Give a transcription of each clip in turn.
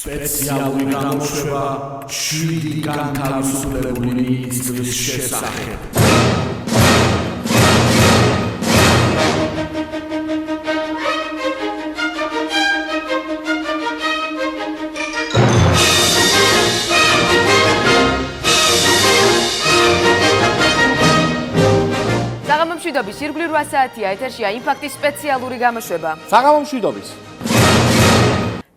სპეციალური გამოშვება 7 განთავისუფლებული მინისტრის შესახებ. საღამომშვიდობის ირგვლივ 8 საათია ეთერშია იმპაქტის სპეციალური გამოშვება. საღამომშვიდობის.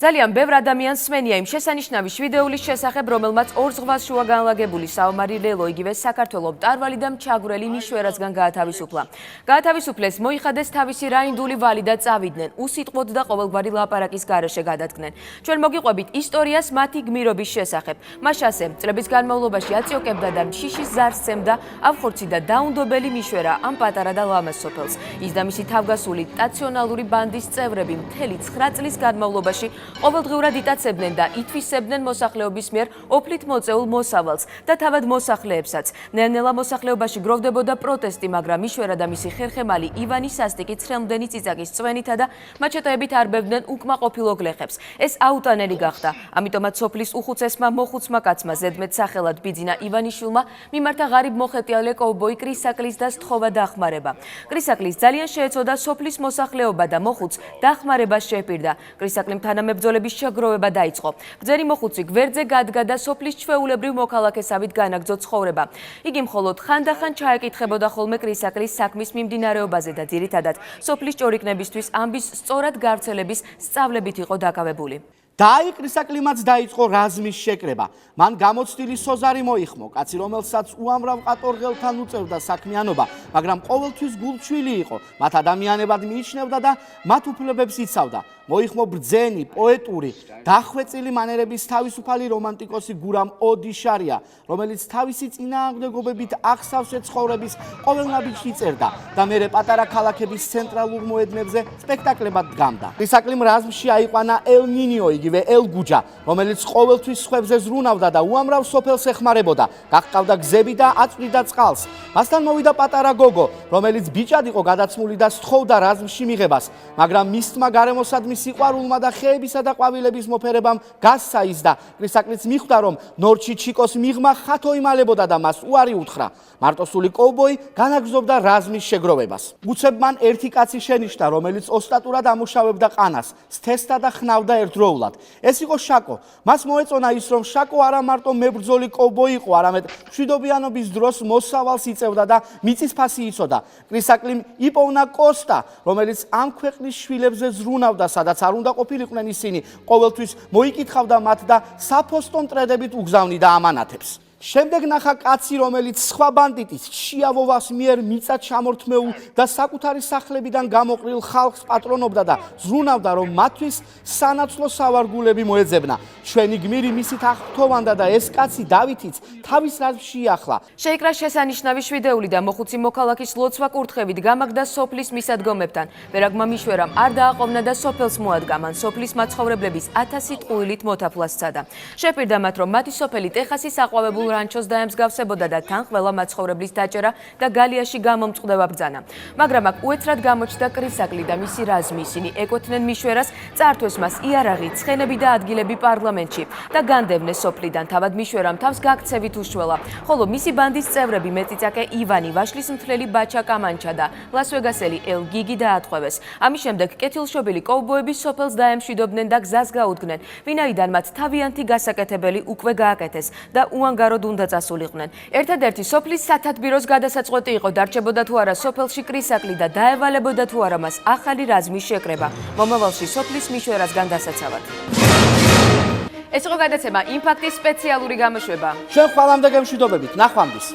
ძალიან ბევრ ადამიანს სმენია იმ შესანიშნავი შვიდეულის შესახებ, რომელმაც 2 ზღვას შუა განლაგებული საომარი ლელო იგივე საქართველოს მტარვალი და მჩაგვრელი ნიშვერასგან გაათავისუფლა. გაათავისუფლეს, მოიხადეს თავისი რაინდული ვალი და წავიდნენ, უსიტყვოდ და ყოველგვარი ლაპარაკის გარეშე გადადგნენ. ჩვენ მოგიყვებით ისტორიას მათი გმირობის შესახებ. მაშასე წლების განმავლობაში აწიოკებდა და შიშის ზარს სცემდა ავხორცი და დაუნდობელი ნიშვერა ამ პატარა და ლამაზ სოფელს. ის და მისი თავგასული ნაციონალური ბანდის წევრები მთელი 9 წლის განმავლობაში ყოველდღიურად იტაცებდნენ და ითვისებდნენ მოსახლეობის მიერ ოფლით მოწეულ მოსავალს და თავად მოსახლეებსაც. ნელ-ნელა მოსახლეობაში გროვდებოდა პროტესტი, მაგრამ ნიშვერა და მისი ხერხემალი ივანი სასტიკი ცხელმდენი წიწაკის წვენითა და მაჩეტეებით არბებდნენ უკმაყოფილო გლეხებს. ეს აუტანელი გახდა. ამიტომაც სოფლის უხუცესმა მოხუცმა კაცმა ზედმეტ სახელად ბიძინა ივანიშვილმა მიმართა ღარიბ მოხეტიალე კოვბოი კრისაკლის და სთხოვა დახმარება. კრისაკლის ძალიან შეეცოდა სოფლის მოსახლეობა და მოხუც დახმარებას შეეპირდა. კრისაკლიმ თანამებრძოლების შეგროვება დაიწყო. ბრძენი მოხუცი გვერდზე გადგა და სოფლის ჩვეულებრივ მოქალაქესავით განაგრძო ცხოვრება. იგი მხოლოდ ხანდახან ჩაეკითხებოდა ხოლმე კრისაკლის საქმის მიმდინარეობაზე და ძირითადად სოფლის ჭორიკნებისთვის ამბის სწორად გავრცელების სწავლებით იყო დაკავებული. დაი კრისაკლიმაც დაიწყო რაზმის შეკრება. მან გამოცდილი სოზარი მოიხმო, კაცი რომელსაც უამრავ ყატორღელთან უწევდა საქმიანობა, მაგრამ ყოველთვის გულჩვილი იყო, მათ ადამიანებად მიიჩნევდა და მათ უფლებებს იცავდა. მოიხმო ბრძენი, პოეტური, დახვეწილი მანერების თავისუფალი რომანტიკოსი გურამ ოდიშარია, რომელიც თავისი წინააღმდეგობებით ახსავსე ცხოვრების ყოველ ნაბიჯს იწერდა და მერე პატარა ქალაქების ცენტრალურ მოედნებზე სპექტაკლებად დგამდა. კრისაკლიმ რაზმში აიყვანა ელ ნინიო, იგივე ელ გუჯა, რომელიც ყოველთვის სხვებზე ზრუნავდა და უამრავ სოფელს ეხმარებოდა, გაჰყავდა გზები და აწვდიდა წყალს. მასთან მოვიდა პატარა გოგო, რომელიც ბიჭად იყო გადაცმული და სთხოვდა რაზმში მიღებას, მაგრამ მისმა გარემოსადმი სიყვარულმა და ხეებისა და ყვავილების მოფერებამ გასცა ის და კრისაკლიც მიხვდა, რომ ნორჩი ჩიკოს მიღმა ხათო იმალებოდა და მას უარი უთხრა. მარტოსული კოვბოი განაგრძობდა რაზმის შეგროვებას. უცებ მან ერთი კაცი შენიშნა, რომელიც ოსტატურად ამუშავებდა ყანას, სთესდა და ხნავდა ერთდროულად. ეს იყო შაკო. მას მოეწონა ის, რომ შაკო არა მარტო მებრძოლი კოვბოი იყო, არამედ მშვიდობიანობის დროს მოსავალს იწევდა და მიწის ფასი იცოდა. კრისაკლიმ იპოვნა კოსტა, რომელიც ამ ქვეყნის შვილებზე ზრუნავდა, სადაც არ უნდა ყოფილიყვნენ ისინი, ყოველთვის მოიკითხავდა მათ და საფოსტო მტრედებით უგზავნიდა ამანათებს. შემდეგ ნახა კაცი, რომელიც სხვა ბანდიტის შიავოვას მიერ მიწა ჩამორთმეულ და საკუთარი სახლებიდან გამოყრილ ხალხს პატრონობდა და ზრუნავდა, რომ მათთვის სანაცვლო სავარგულები მოეძებნა. ჩვენი გმირი მისით აღფრთოვანდა და ეს კაცი დავითიც თავის რაზმში იახლა. შეიკრა შესანიშნავი შვიდეული და მოხუცი მოქალაქის ლოცვა კურთხევით გამაგდა სოფლის მისადგომებთან. ვერაგმა მიშვერამ არ დააყოვნა და სოფელს მოადგა. მან სოფლის მაცხოვრებლების 1000 ტყუილით მოთაფლა სცადა. შეპირდა მათ, რომ მათი სოფელი ტეხასის აყვავებულ რანჩოს დაემსგავსებოდა და თან ყველა მაცხოვრებლის დაჭერა და გალიაში გამომწყდება ბრძანა. მაგრამ აქ უეცრად გამოჩნდა კრისაკლი და მისი რაზმი. ისინი ეკუთვნენ მიშვერას, წაართვეს მას იარაღი, ცხენები და ადგილები პარლამენტში და განდევნეს სოფლიდან. თავად მიშვერამ თავს გაქცევით უშველა, ხოლო მისი ბანდის წევრები მეწიწაკე ივანი, ვაშლის მთლელი ბაჩა კამანჩა და ლასვეგასელი ელ გიგი დაატყვევეს. ამის შემდეგ კეთილშობილი კოვბოები სოფელს დაემშვიდობდნენ და გზას გაუდგნენ, ვინაიდან მათ თავიანთი გასაკეთებელი უკვე გააკეთეს და უანგაროდ უნდა წასულიყვნენ. ერთადერთი სოფლის სათათბიროს გადასაწყვეტი იყო, დარჩებოდა თუ არა სოფელში კრისაკლი და დაევალებოდა თუ არა მას ახალი რაზმის შეკრება, მომავალში სოფლის მიშვერასგან დასაცავად. ეს იყო გადაცემა იმპაქტის სპეციალური გამოშვება. ჩვენ ხვალამდე გემშვიდობებით, ნახვამდის.